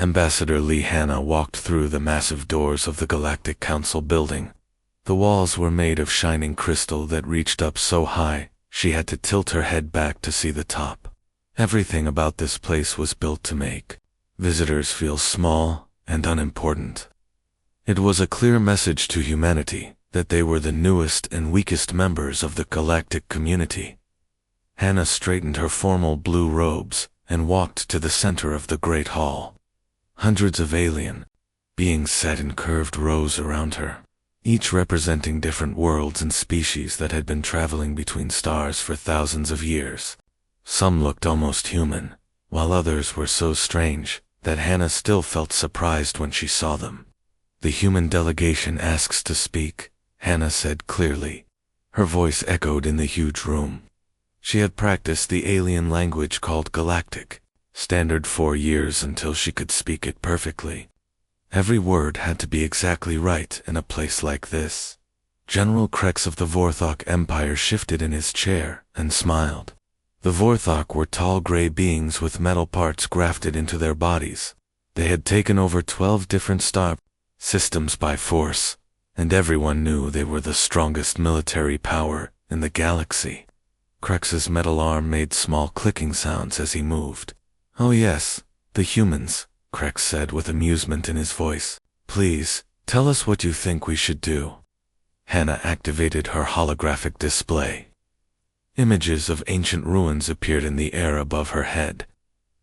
Ambassador Lee Hanna walked through the massive doors of the Galactic Council building. The walls were made of shining crystal that reached up so high, she had to tilt her head back to see the top. Everything about this place was built to make visitors feel small and unimportant. It was a clear message to humanity that they were the newest and weakest members of the galactic community. Hannah straightened her formal blue robes and walked to the center of the great hall. Hundreds of alien beings sat in curved rows around her, each representing different worlds and species that had been traveling between stars for thousands of years. Some looked almost human, while others were so strange that Hannah still felt surprised when she saw them. "The human delegation asks to speak," Hannah said clearly. Her voice echoed in the huge room. She had practiced the alien language called Galactic, standard 4 years until she could speak it perfectly. Every word had to be exactly right in a place like this. General Krex of the Vorthok Empire shifted in his chair and smiled. The Vorthok were tall gray beings with metal parts grafted into their bodies. They had taken over 12 different star systems by force, and everyone knew they were the strongest military power in the galaxy. Krex's metal arm made small clicking sounds as he moved. "Oh yes, the humans," Krex said with amusement in his voice. "Please, tell us what you think we should do." Hannah activated her holographic display. Images of ancient ruins appeared in the air above her head.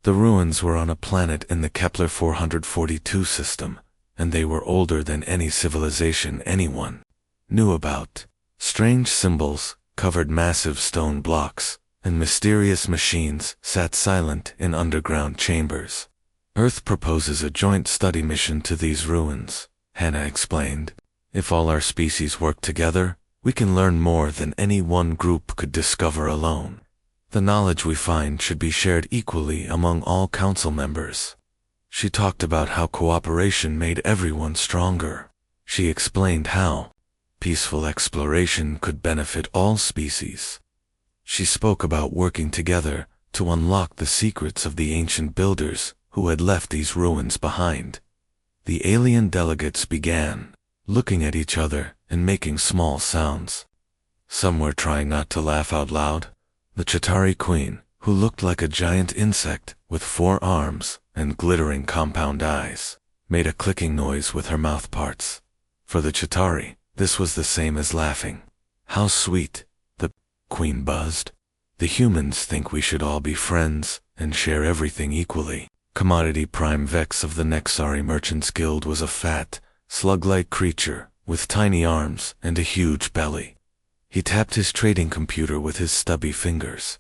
The ruins were on a planet in the Kepler 442 system, and they were older than any civilization anyone knew about. Strange symbols covered massive stone blocks, and mysterious machines sat silent in underground chambers. "Earth proposes a joint study mission to these ruins," Hannah explained. "If all our species work together, we can learn more than any one group could discover alone. The knowledge we find should be shared equally among all council members." She talked about how cooperation made everyone stronger. She explained how peaceful exploration could benefit all species. She spoke about working together to unlock the secrets of the ancient builders who had left these ruins behind. The alien delegates began looking at each other and making small sounds. Some were trying not to laugh out loud. The Chitauri Queen, who looked like a giant insect with 4 arms and glittering compound eyes, made a clicking noise with her mouth parts. For the Chitauri, this was the same as laughing. "How sweet," the Queen buzzed. "The humans think we should all be friends and share everything equally." Commodity Prime Vex of the Nexari Merchants Guild was a fat, slug-like creature with tiny arms and a huge belly. He tapped his trading computer with his stubby fingers.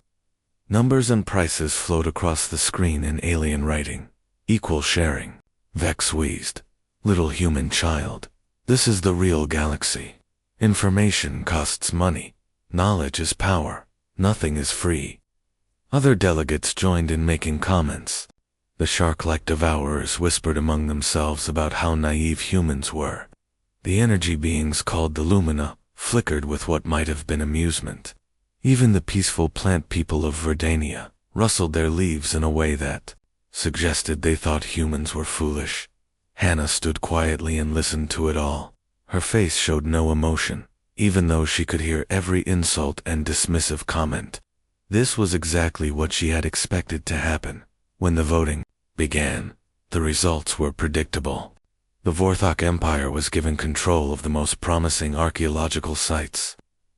Numbers and prices flowed across the screen in alien writing. "Equal sharing," Vex wheezed. "Little human child, this is the real galaxy. Information costs money. Knowledge is power. Nothing is free." Other delegates joined in making comments. The shark-like devourers whispered among themselves about how naive humans were. The energy beings called the Lumina flickered with what might have been amusement. Even the peaceful plant people of Verdania rustled their leaves in a way that suggested they thought humans were foolish. Hannah stood quietly and listened to it all. Her face showed no emotion, even though she could hear every insult and dismissive comment. This was exactly what she had expected to happen. When the voting began, the results were predictable. The Vorthok Empire was given control of the most promising archaeological sites.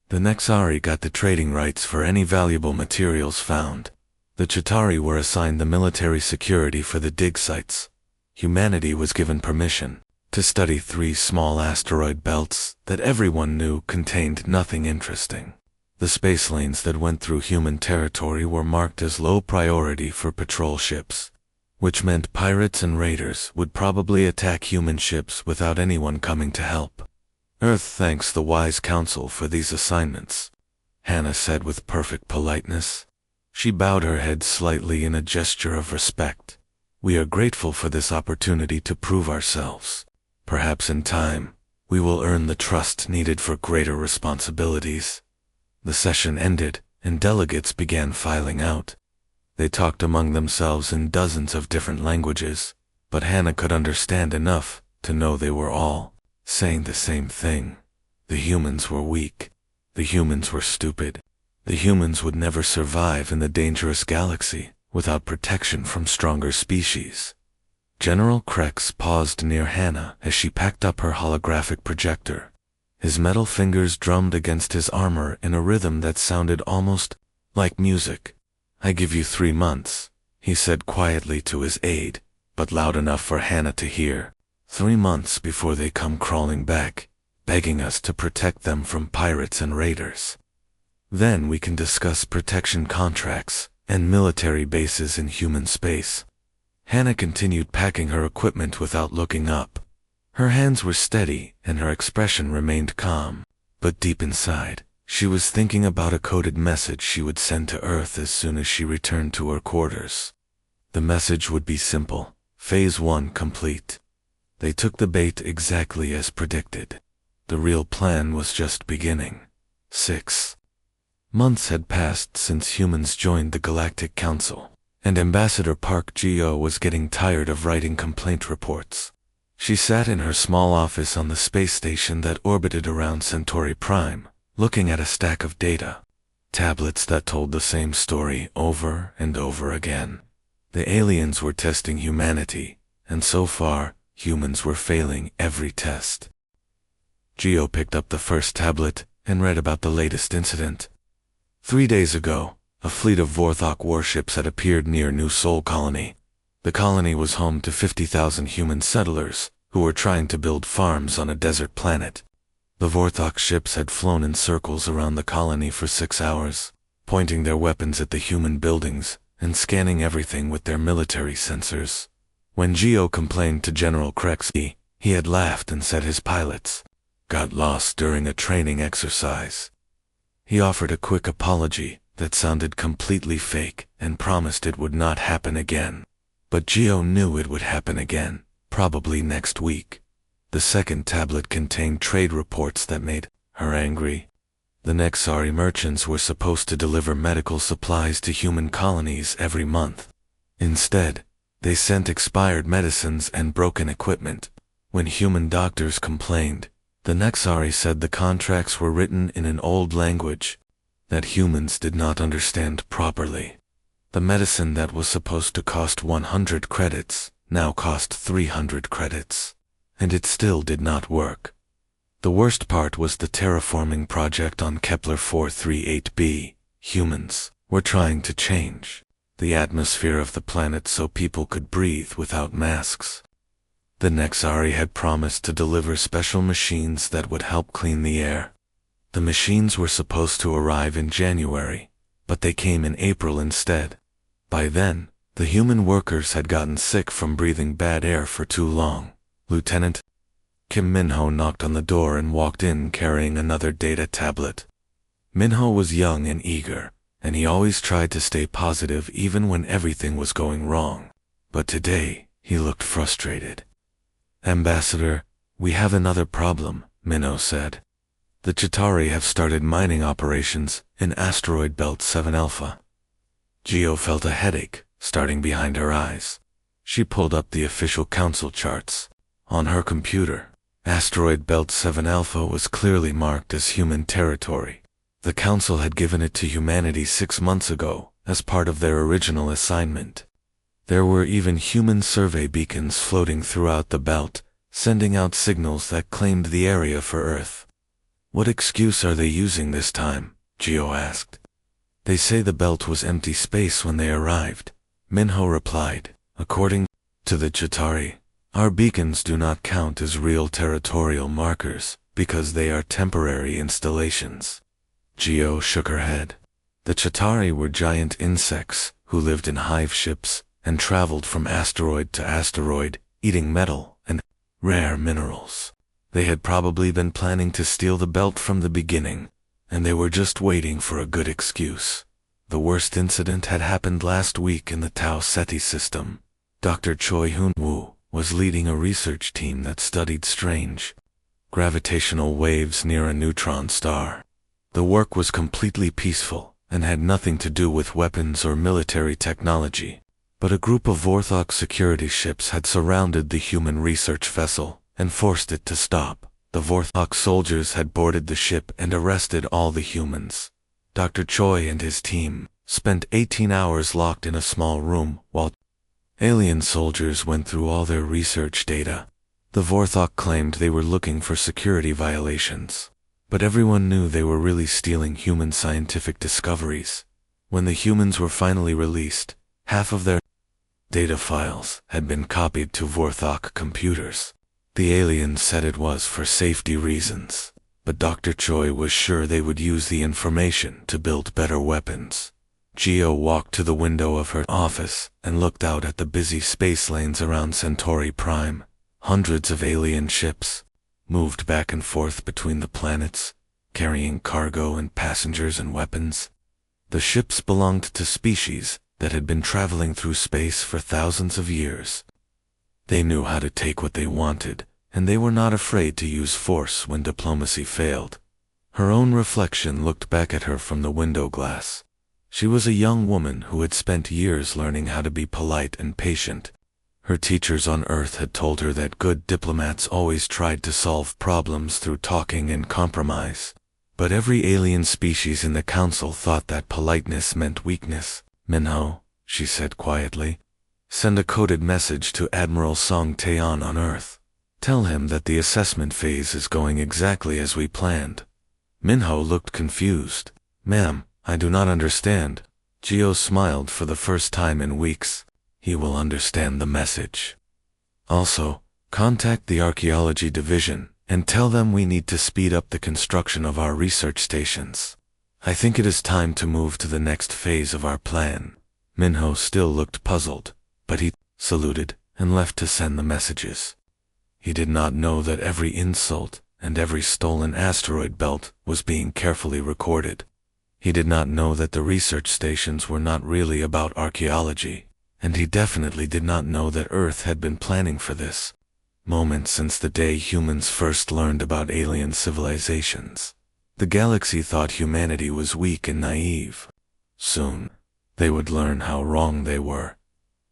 The Nexari got the trading rights for any valuable materials found. The Chitauri were assigned the military security for the dig sites. Humanity was given permission to study 3 small asteroid belts that everyone knew contained nothing interesting. The space lanes that went through human territory were marked as low priority for patrol ships, which meant pirates and raiders would probably attack human ships without anyone coming to help. "Earth thanks the wise council for these assignments," Hannah said with perfect politeness. She bowed her head slightly in a gesture of respect. "We are grateful for this opportunity to prove ourselves. Perhaps in time, we will earn the trust needed for greater responsibilities." The session ended, and delegates began filing out. They talked among themselves in dozens of different languages, but Hannah could understand enough to know they were all saying the same thing. The humans were weak. The humans were stupid. The humans would never survive in the dangerous galaxy without protection from stronger species. General Krex paused near Hannah as she packed up her holographic projector. His metal fingers drummed against his armor in a rhythm that sounded almost like music. "I give you 3 months," he said quietly to his aide, but loud enough for Hannah to hear. 3 months before they come crawling back, begging us to protect them from pirates and raiders. Then we can discuss protection contracts and military bases in human space. Hannah continued packing her equipment without looking up. Her hands were steady and her expression remained calm, but deep inside, she was thinking about a coded message she would send to Earth as soon as she returned to her quarters. The message would be simple: Phase 1 complete. They took the bait exactly as predicted. The real plan was just beginning. 6 months had passed since humans joined the Galactic Council, and Ambassador Park Geo was getting tired of writing complaint reports. She sat in her small office on the space station that orbited around Centauri Prime, looking at a stack of data. Tablets that told the same story over and over again. The aliens were testing humanity, and so far, humans were failing every test. Geo picked up the first tablet and read about the latest incident. 3 days ago, a fleet of Vorthok warships had appeared near New Sol Colony. The colony was home to 50,000 human settlers who were trying to build farms on a desert planet. The Vorthok ships had flown in circles around the colony for 6 hours, pointing their weapons at the human buildings and scanning everything with their military sensors. When Geo complained to General Krex, he had laughed and said his pilots got lost during a training exercise. He offered a quick apology that sounded completely fake and promised it would not happen again. But Geo knew it would happen again, probably next week. The second tablet contained trade reports that made her angry. The Nexari merchants were supposed to deliver medical supplies to human colonies every month. Instead, they sent expired medicines and broken equipment. When human doctors complained, the Nexari said the contracts were written in an old language that humans did not understand properly. The medicine that was supposed to cost 100 credits now cost 300 credits, and it still did not work. The worst part was the terraforming project on Kepler 438b. Humans were trying to change the atmosphere of the planet so people could breathe without masks. The Nexari had promised to deliver special machines that would help clean the air. The machines were supposed to arrive in January, but they came in April instead. By then, the human workers had gotten sick from breathing bad air for too long. Lieutenant Kim Minho knocked on the door and walked in carrying another data tablet. Minho was young and eager, and he always tried to stay positive even when everything was going wrong. But today, he looked frustrated. "Ambassador, we have another problem," Minho said. "The Chitauri have started mining operations in Asteroid Belt 7 Alpha." Geo felt a headache starting behind her eyes. She pulled up the official council charts. On her computer, Asteroid Belt 7 Alpha was clearly marked as human territory. The council had given it to humanity 6 months ago as part of their original assignment. There were even human survey beacons floating throughout the belt, sending out signals that claimed the area for Earth. "What excuse are they using this time?" Geo asked. "They say the belt was empty space when they arrived," Minho replied. "According to the Chitauri, our beacons do not count as real territorial markers because they are temporary installations." Geo shook her head. The Chitauri were giant insects who lived in hive ships and traveled from asteroid to asteroid, eating metal and rare minerals. They had probably been planning to steal the belt from the beginning, and they were just waiting for a good excuse. The worst incident had happened last week in the Tau Ceti system. Dr. Choi Hoon-woo was leading a research team that studied strange gravitational waves near a neutron star. The work was completely peaceful and had nothing to do with weapons or military technology. But a group of Vorthok security ships had surrounded the human research vessel and forced it to stop. The Vorthok soldiers had boarded the ship and arrested all the humans. Dr. Choi and his team spent 18 hours locked in a small room while alien soldiers went through all their research data. The Vorthok claimed they were looking for security violations, but everyone knew they were really stealing human scientific discoveries. When the humans were finally released, half of their data files had been copied to Vorthok computers. The aliens said it was for safety reasons, but Dr. Choi was sure they would use the information to build better weapons. Geo walked to the window of her office and looked out at the busy space lanes around Centauri Prime. Hundreds of alien ships moved back and forth between the planets, carrying cargo and passengers and weapons. The ships belonged to species that had been traveling through space for thousands of years. They knew how to take what they wanted, and they were not afraid to use force when diplomacy failed. Her own reflection looked back at her from the window glass. She was a young woman who had spent years learning how to be polite and patient. Her teachers on Earth had told her that good diplomats always tried to solve problems through talking and compromise. But every alien species in the council thought that politeness meant weakness. "Minho," she said quietly, "send a coded message to Admiral Song Taeon on Earth. Tell him that the assessment phase is going exactly as we planned." Minho looked confused. "Ma'am, I do not understand." Geo smiled for the first time in weeks. "He will understand the message. Also, contact the archaeology division and tell them we need to speed up the construction of our research stations. I think it is time to move to the next phase of our plan." Minho still looked puzzled, but he saluted and left to send the messages. He did not know that every insult and every stolen asteroid belt was being carefully recorded. He did not know that the research stations were not really about archaeology, and he definitely did not know that Earth had been planning for this moment since the day humans first learned about alien civilizations. The galaxy thought humanity was weak and naive. Soon, they would learn how wrong they were.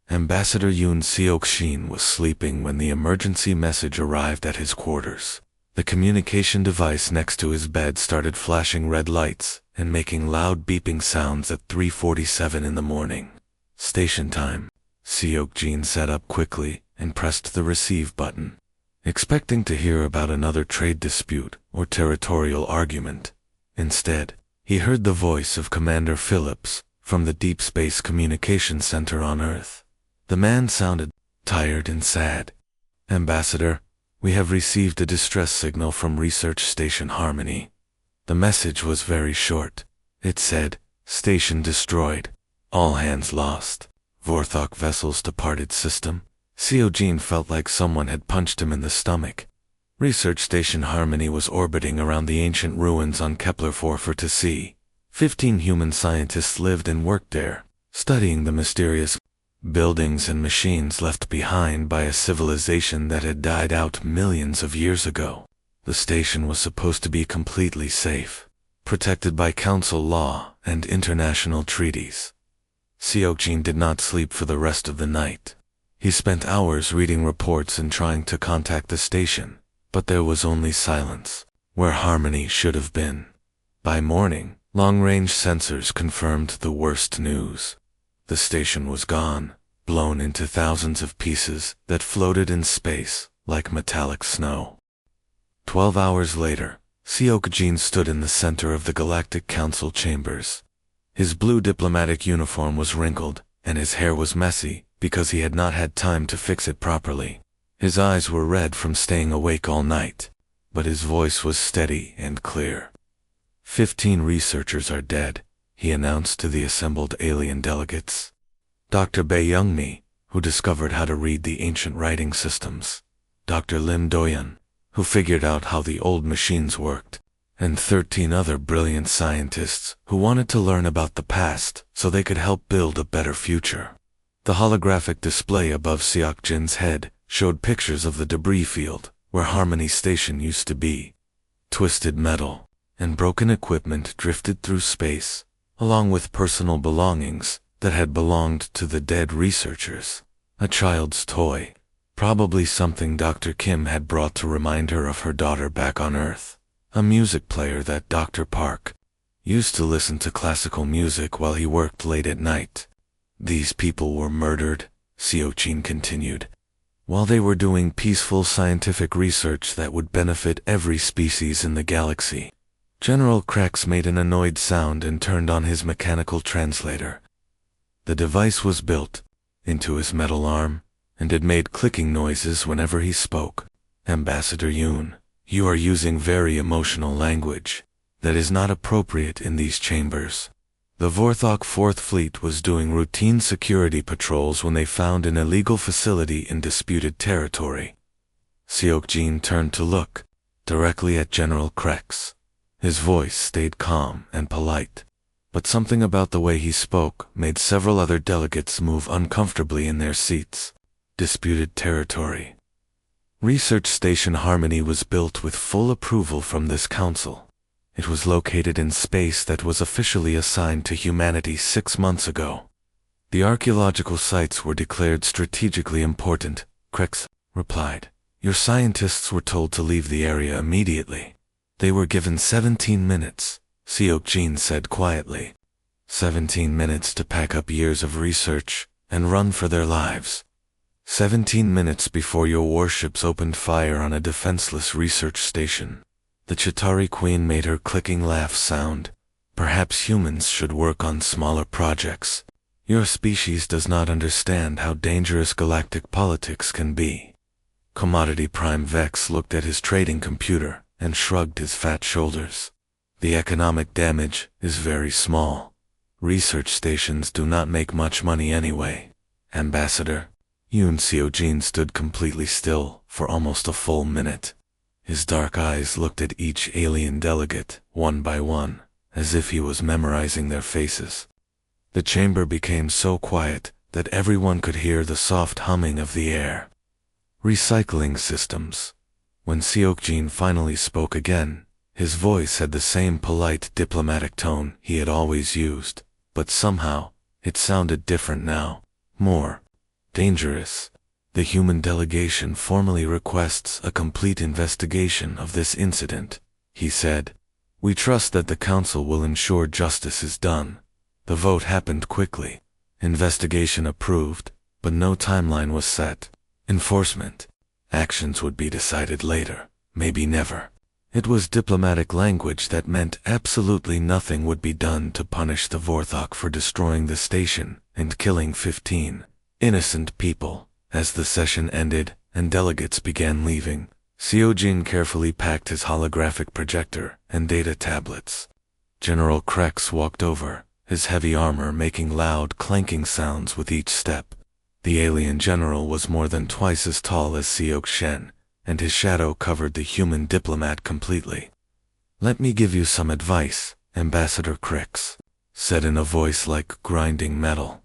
Ambassador Yoon Seok-shin was sleeping when the emergency message arrived at his quarters. The communication device next to his bed started flashing red lights and making loud beeping sounds at 3:47 in the morning. "Station time." Seok-jin sat up quickly and pressed the receive button, expecting to hear about another trade dispute or territorial argument. Instead, he heard the voice of Commander Phillips from the Deep Space Communication Center on Earth. The man sounded tired and sad. "Ambassador, we have received a distress signal from Research Station Harmony." The message was very short. It said, "Station destroyed. All hands lost. Vorthok vessels departed system." Seok-jin felt like someone had punched him in the stomach. Research Station Harmony was orbiting around the ancient ruins on Kepler-4 to see. 15 human scientists lived and worked there, studying the mysterious buildings and machines left behind by a civilization that had died out millions of years ago. The station was supposed to be completely safe, protected by council law and international treaties. Seok-jin did not sleep for the rest of the night. He spent hours reading reports and trying to contact the station, but there was only silence, where Harmony should have been. By morning, long-range sensors confirmed the worst news. The station was gone, blown into thousands of pieces that floated in space like metallic snow. 12 hours later, Seok-jin stood in the center of the Galactic Council chambers. His blue diplomatic uniform was wrinkled, and his hair was messy because he had not had time to fix it properly. His eyes were red from staying awake all night, but his voice was steady and clear. 15 researchers are dead, he announced to the assembled alien delegates. Dr. Bae Young-mi, who discovered how to read the ancient writing systems. Dr. Lim Doyan, who figured out how the old machines worked. And 13 other brilliant scientists who wanted to learn about the past so they could help build a better future. The holographic display above Seok-jin's head showed pictures of the debris field where Harmony Station used to be. Twisted metal and broken equipment drifted through space, along with personal belongings that had belonged to the dead researchers. A child's toy, probably something Dr. Kim had brought to remind her of her daughter back on Earth. A music player that Dr. Park used to listen to classical music while he worked late at night. These people were murdered, Seok-jin continued, while they were doing peaceful scientific research that would benefit every species in the galaxy. General Krex made an annoyed sound and turned on his mechanical translator. The device was built into his metal arm, and it made clicking noises whenever he spoke. Ambassador Yoon, you are using very emotional language that is not appropriate in these chambers. The Vorthok 4th Fleet was doing routine security patrols when they found an illegal facility in disputed territory. Seok-jin turned to look directly at General Krex. His voice stayed calm and polite, but something about the way he spoke made several other delegates move uncomfortably in their seats. Disputed territory. Research Station Harmony was built with full approval from this council. It was located in space that was officially assigned to humanity 6 months ago. The archaeological sites were declared strategically important, Krex replied. Your scientists were told to leave the area immediately. They were given 17 minutes, Seok-jin said quietly. 17 minutes to pack up years of research and run for their lives. 17 minutes before your warships opened fire on a defenseless research station. The Chitauri Queen made her clicking laugh sound. Perhaps humans should work on smaller projects. Your species does not understand how dangerous galactic politics can be. Commodity Prime Vex looked at his trading computer and shrugged his fat shoulders. The economic damage is very small. Research stations do not make much money anyway. Ambassador, Yoon Seok-jin stood completely still for almost a full minute. His dark eyes looked at each alien delegate, one by one, as if he was memorizing their faces. The chamber became so quiet that everyone could hear the soft humming of the air. Recycling systems. When Seok-jin finally spoke again, his voice had the same polite diplomatic tone he had always used, but somehow, it sounded different now, more dangerous. The human delegation formally requests a complete investigation of this incident, he said. We trust that the council will ensure justice is done. The vote happened quickly. Investigation approved, but no timeline was set. Enforcement. Actions would be decided later, maybe never. It was diplomatic language that meant absolutely nothing would be done to punish the Vorthok for destroying the station and killing 15 innocent people. As the session ended and delegates began leaving, Seok-jin carefully packed his holographic projector and data tablets. General Krex walked over, his heavy armor making loud clanking sounds with each step. The alien general was more than twice as tall as Seok-shen, and his shadow covered the human diplomat completely. Let me give you some advice, Ambassador Krex said in a voice like grinding metal.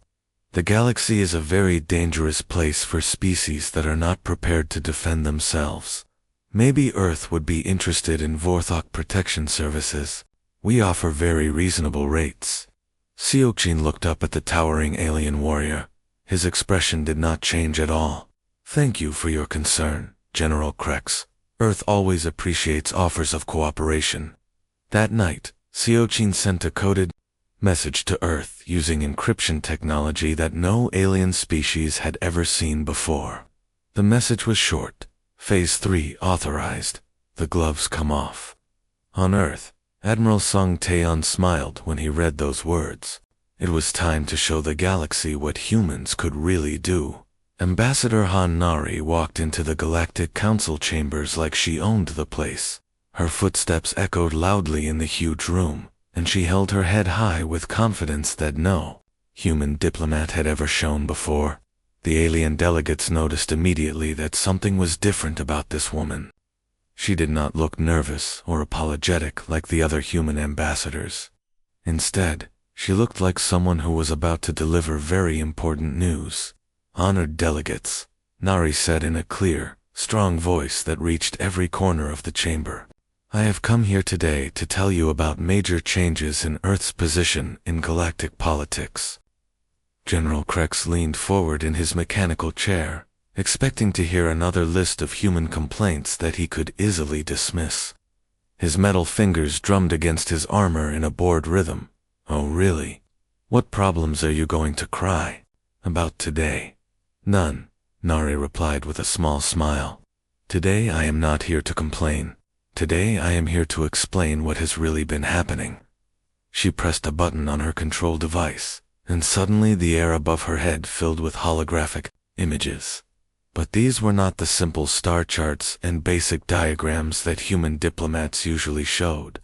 The galaxy is a very dangerous place for species that are not prepared to defend themselves. Maybe Earth would be interested in Vorthok protection services. We offer very reasonable rates. Seok-jin looked up at the towering alien warrior. His expression did not change at all. Thank you for your concern, General Krex. Earth always appreciates offers of cooperation. That night, Seok-jin sent a coded message to Earth using encryption technology that no alien species had ever seen before. The message was short. Phase 3 authorized. The gloves come off. On Earth, Admiral Sung Taeyeon smiled when he read those words. It was time to show the galaxy what humans could really do. Ambassador Han Nari walked into the Galactic Council chambers like she owned the place. Her footsteps echoed loudly in the huge room, and she held her head high with confidence that no human diplomat had ever shown before. The alien delegates noticed immediately that something was different about this woman. She did not look nervous or apologetic like the other human ambassadors. Instead, she looked like someone who was about to deliver very important news. Honored delegates, Nari said in a clear, strong voice that reached every corner of the chamber. I have come here today to tell you about major changes in Earth's position in galactic politics. General Krex leaned forward in his mechanical chair, expecting to hear another list of human complaints that he could easily dismiss. His metal fingers drummed against his armor in a bored rhythm. Oh really? What problems are you going to cry about today? None, Nari replied with a small smile. Today I am not here to complain. Today I am here to explain what has really been happening. She pressed a button on her control device, and suddenly the air above her head filled with holographic images. But these were not the simple star charts and basic diagrams that human diplomats usually showed.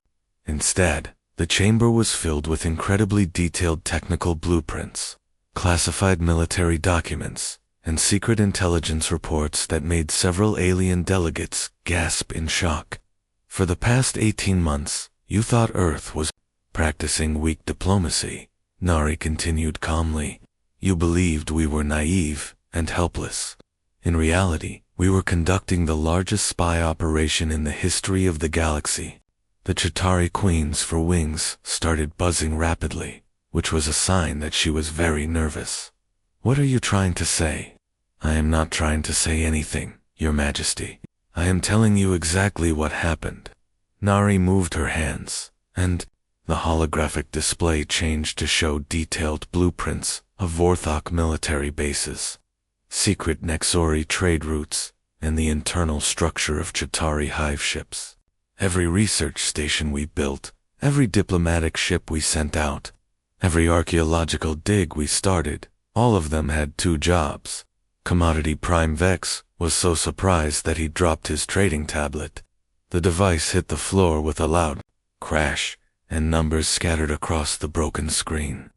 Instead, the chamber was filled with incredibly detailed technical blueprints, classified military documents, and secret intelligence reports that made several alien delegates gasp in shock. For the past 18 months, you thought Earth was practicing weak diplomacy, Nari continued calmly. You believed we were naive and helpless. In reality, we were conducting the largest spy operation in the history of the galaxy. The Chitauri Queen's for wings started buzzing rapidly, which was a sign that she was very nervous. What are you trying to say? I am not trying to say anything, Your Majesty. I am telling you exactly what happened. Nari moved her hands, and the holographic display changed to show detailed blueprints of Vorthok military bases, secret Nexori trade routes, and the internal structure of Chitauri hive ships. Every research station we built, every diplomatic ship we sent out, every archaeological dig we started, all of them had two jobs. Commodity Prime Vex was so surprised that he dropped his trading tablet. The device hit the floor with a loud crash, and numbers scattered across the broken screen.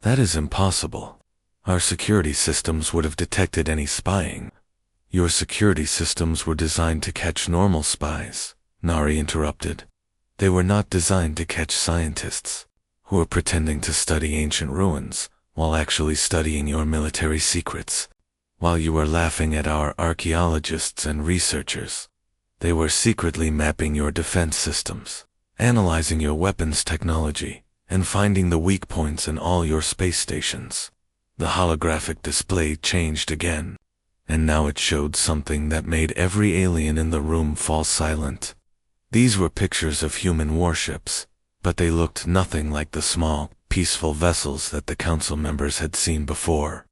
That is impossible. Our security systems would have detected any spying. Your security systems were designed to catch normal spies, Nari interrupted. They were not designed to catch scientists who are pretending to study ancient ruins while actually studying your military secrets. While you were laughing at our archaeologists and researchers, they were secretly mapping your defense systems, analyzing your weapons technology, and finding the weak points in all your space stations. The holographic display changed again, and now it showed something that made every alien in the room fall silent. These were pictures of human warships, but they looked nothing like the small, peaceful vessels that the council members had seen before.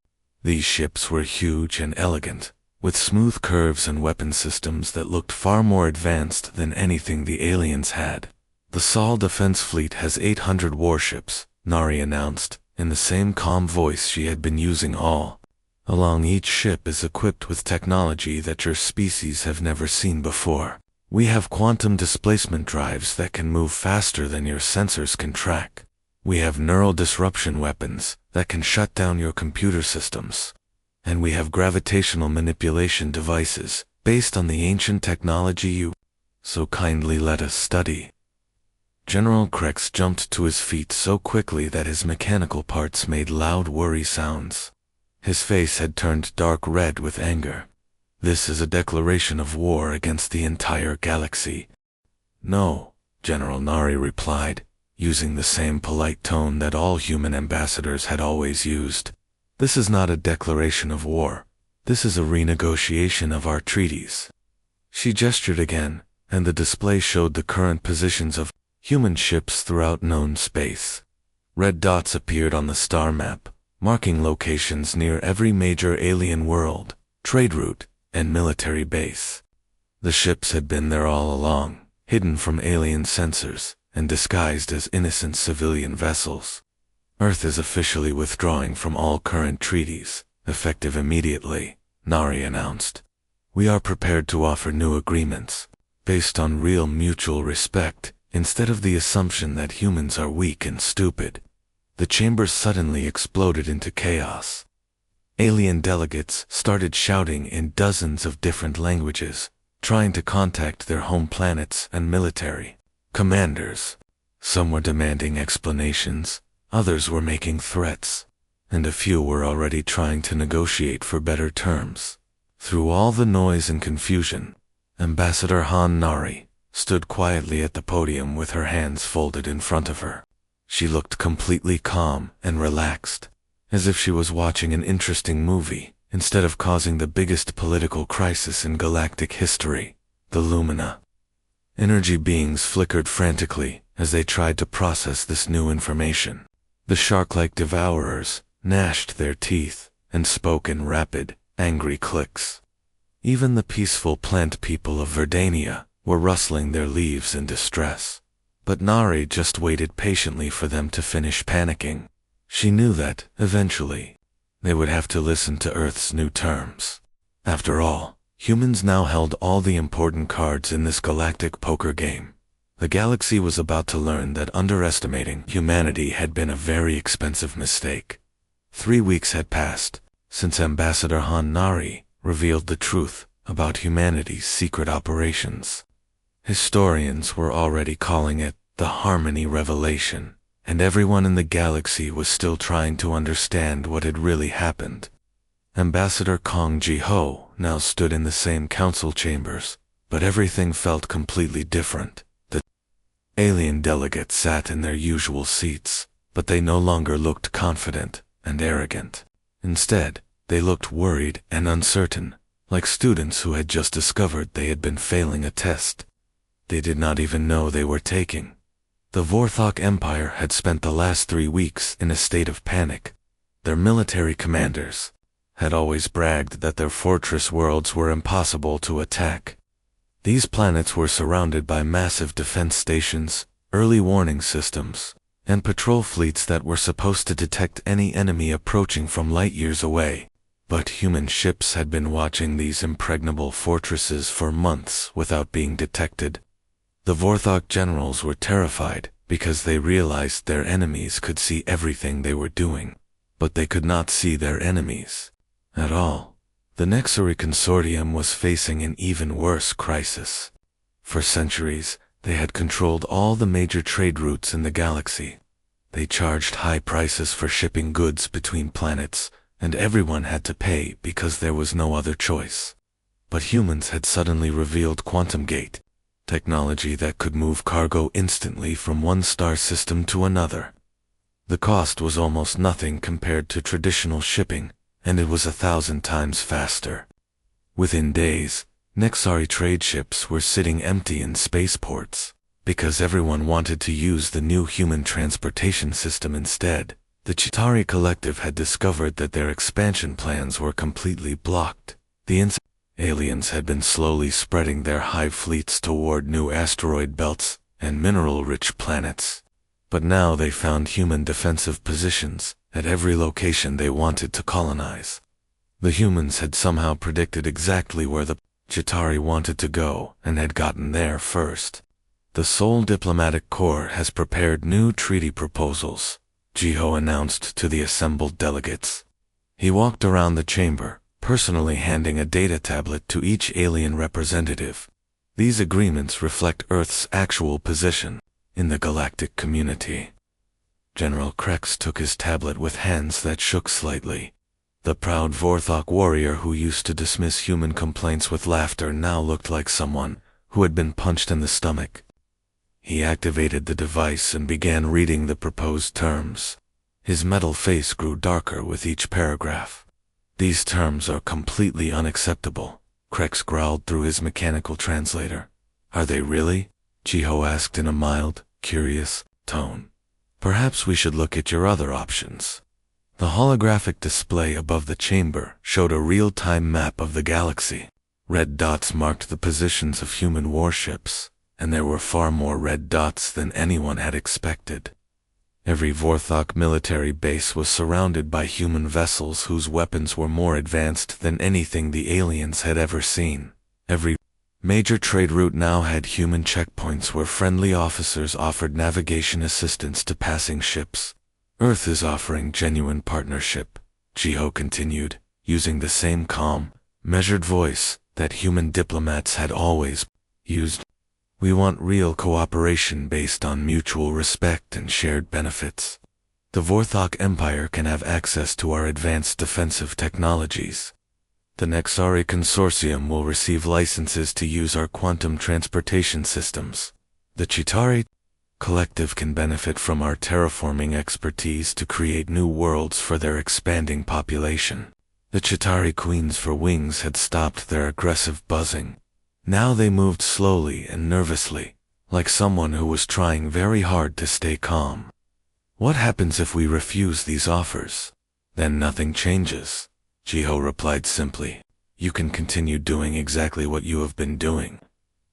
These ships were huge and elegant, with smooth curves and weapon systems that looked far more advanced than anything the aliens had. The Sol Defense Fleet has 800 warships, Nari announced, in the same calm voice she had been using all along. Each ship is equipped with technology that your species have never seen before. We have quantum displacement drives that can move faster than your sensors can track. We have neural disruption weapons that can shut down your computer systems. And we have gravitational manipulation devices based on the ancient technology you so kindly let us study. General Krex jumped to his feet so quickly that his mechanical parts made loud worry sounds. His face had turned dark red with anger. This is a declaration of war against the entire galaxy. No, General Nari replied, using the same polite tone that all human ambassadors had always used. This is not a declaration of war. This is a renegotiation of our treaties. She gestured again, and the display showed the current positions of human ships throughout known space. Red dots appeared on the star map, marking locations near every major alien world, trade route, and military base. The ships had been there all along, hidden from alien sensors, and disguised as innocent civilian vessels. Earth is officially withdrawing from all current treaties, effective immediately, Nari announced. We are prepared to offer new agreements, based on real mutual respect, instead of the assumption that humans are weak and stupid. The chamber suddenly exploded into chaos. Alien delegates started shouting in dozens of different languages, trying to contact their home planets and military commanders. Some were demanding explanations, others were making threats, and a few were already trying to negotiate for better terms. Through all the noise and confusion, Ambassador Han Nari stood quietly at the podium with her hands folded in front of her. She looked completely calm and relaxed, as if she was watching an interesting movie, instead of causing the biggest political crisis in galactic history, the Lumina. Energy beings flickered frantically as they tried to process this new information. The shark-like devourers gnashed their teeth and spoke in rapid, angry clicks. Even the peaceful plant people of Verdania were rustling their leaves in distress. But Nari just waited patiently for them to finish panicking. She knew that, eventually, they would have to listen to Earth's new terms. After all, humans now held all the important cards in this galactic poker game. The galaxy was about to learn that underestimating humanity had been a very expensive mistake. 3 weeks had passed since Ambassador Han Nari revealed the truth about humanity's secret operations. Historians were already calling it the Harmony Revelation, and everyone in the galaxy was still trying to understand what had really happened. Ambassador Kong Ji-ho now stood in the same council chambers, but everything felt completely different. The alien delegates sat in their usual seats, but they no longer looked confident and arrogant. Instead, they looked worried and uncertain, like students who had just discovered they had been failing a test they did not even know they were taking. The Vorthok Empire had spent the last 3 weeks in a state of panic. Their military commanders had always bragged that their fortress worlds were impossible to attack. These planets were surrounded by massive defense stations, early warning systems, and patrol fleets that were supposed to detect any enemy approaching from light years away. But human ships had been watching these impregnable fortresses for months without being detected. The Vorthok generals were terrified because they realized their enemies could see everything they were doing, but they could not see their enemies at all. The Nexari Consortium was facing an even worse crisis. For centuries, they had controlled all the major trade routes in the galaxy. They charged high prices for shipping goods between planets, and everyone had to pay because there was no other choice. But humans had suddenly revealed Quantum Gate, technology that could move cargo instantly from one star system to another. The cost was almost nothing compared to traditional shipping, and it was 1,000 times faster. Within days, Nexari trade ships were sitting empty in spaceports, because everyone wanted to use the new human transportation system instead. The Chitauri Collective had discovered that their expansion plans were completely blocked. The aliens had been slowly spreading their hive fleets toward new asteroid belts and mineral-rich planets. But now they found human defensive positions at every location they wanted to colonize. The humans had somehow predicted exactly where the Chitauri wanted to go and had gotten there first. The Seoul Diplomatic Corps has prepared new treaty proposals, Ji-ho announced to the assembled delegates. He walked around the chamber, personally handing a data tablet to each alien representative. These agreements reflect Earth's actual position in the galactic community. General Krex took his tablet with hands that shook slightly. The proud Vorthok warrior who used to dismiss human complaints with laughter now looked like someone who had been punched in the stomach. He activated the device and began reading the proposed terms. His metal face grew darker with each paragraph. "These terms are completely unacceptable," Krex growled through his mechanical translator. "Are they really?" Ji-ho asked in a mild, curious tone. "Perhaps we should look at your other options." The holographic display above the chamber showed a real-time map of the galaxy. Red dots marked the positions of human warships, and there were far more red dots than anyone had expected. Every Vorthok military base was surrounded by human vessels whose weapons were more advanced than anything the aliens had ever seen. Every major trade route now had human checkpoints where friendly officers offered navigation assistance to passing ships. "Earth is offering genuine partnership," Ji-ho continued, using the same calm, measured voice that human diplomats had always used. "We want real cooperation based on mutual respect and shared benefits. The Vorthok Empire can have access to our advanced defensive technologies. The Nexari Consortium will receive licenses to use our quantum transportation systems. The Chitauri Collective can benefit from our terraforming expertise to create new worlds for their expanding population. The Chitauri Queens for Wings had stopped their aggressive buzzing. Now they moved slowly and nervously, like someone who was trying very hard to stay calm. What happens if we refuse these offers? Then nothing changes, Jiho replied simply. You can continue doing exactly what you have been doing.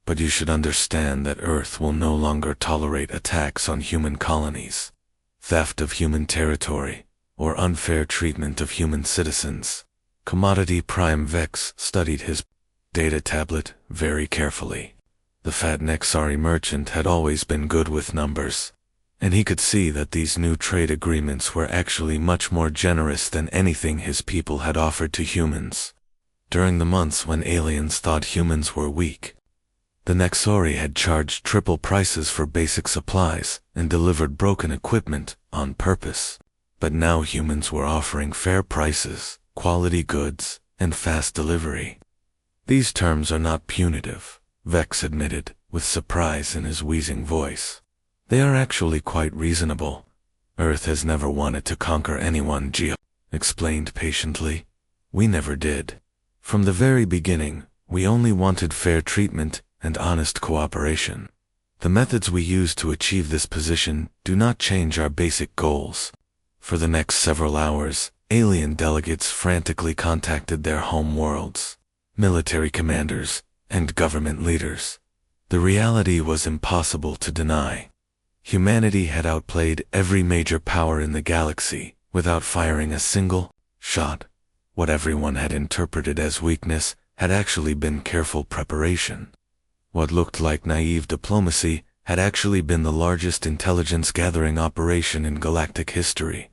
But you should understand that Earth will no longer tolerate attacks on human colonies, theft of human territory, or unfair treatment of human citizens. Commodity Prime Vex studied his data tablet very carefully. The fat Nexari merchant had always been good with numbers, and he could see that these new trade agreements were actually much more generous than anything his people had offered to humans. During the months when aliens thought humans were weak, the Nexori had charged triple prices for basic supplies and delivered broken equipment on purpose. But now humans were offering fair prices, quality goods, and fast delivery. These terms are not punitive, Vex admitted, with surprise in his wheezing voice. They are actually quite reasonable. Earth has never wanted to conquer anyone, Gio explained patiently. We never did. From the very beginning, we only wanted fair treatment and honest cooperation. The methods we use to achieve this position do not change our basic goals. For the next several hours, alien delegates frantically contacted their home worlds, military commanders, and government leaders. The reality was impossible to deny. Humanity had outplayed every major power in the galaxy without firing a single shot. What everyone had interpreted as weakness had actually been careful preparation. What looked like naive diplomacy had actually been the largest intelligence-gathering operation in galactic history.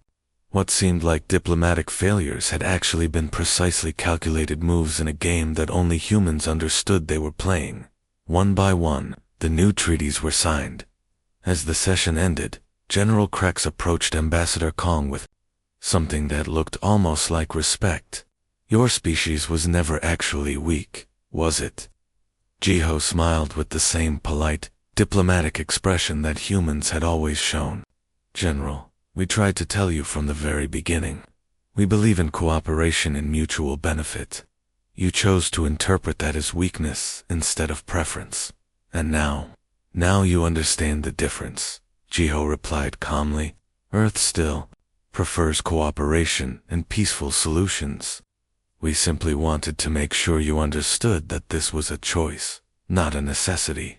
What seemed like diplomatic failures had actually been precisely calculated moves in a game that only humans understood they were playing. One by one, the new treaties were signed. As the session ended, General Krex approached Ambassador Kong with something that looked almost like respect. Your species was never actually weak, was it? Jiho smiled with the same polite, diplomatic expression that humans had always shown. General, we tried to tell you from the very beginning. We believe in cooperation and mutual benefit. You chose to interpret that as weakness instead of preference. And now you understand the difference, Jiho replied calmly. Earth still prefers cooperation and peaceful solutions. We simply wanted to make sure you understood that this was a choice, not a necessity.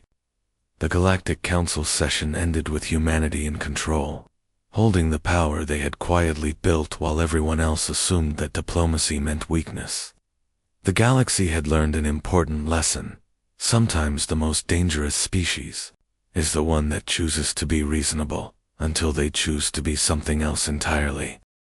The Galactic Council session ended with humanity in control, holding the power they had quietly built while everyone else assumed that diplomacy meant weakness. The galaxy had learned an important lesson. Sometimes the most dangerous species is the one that chooses to be reasonable until they choose to be something else entirely.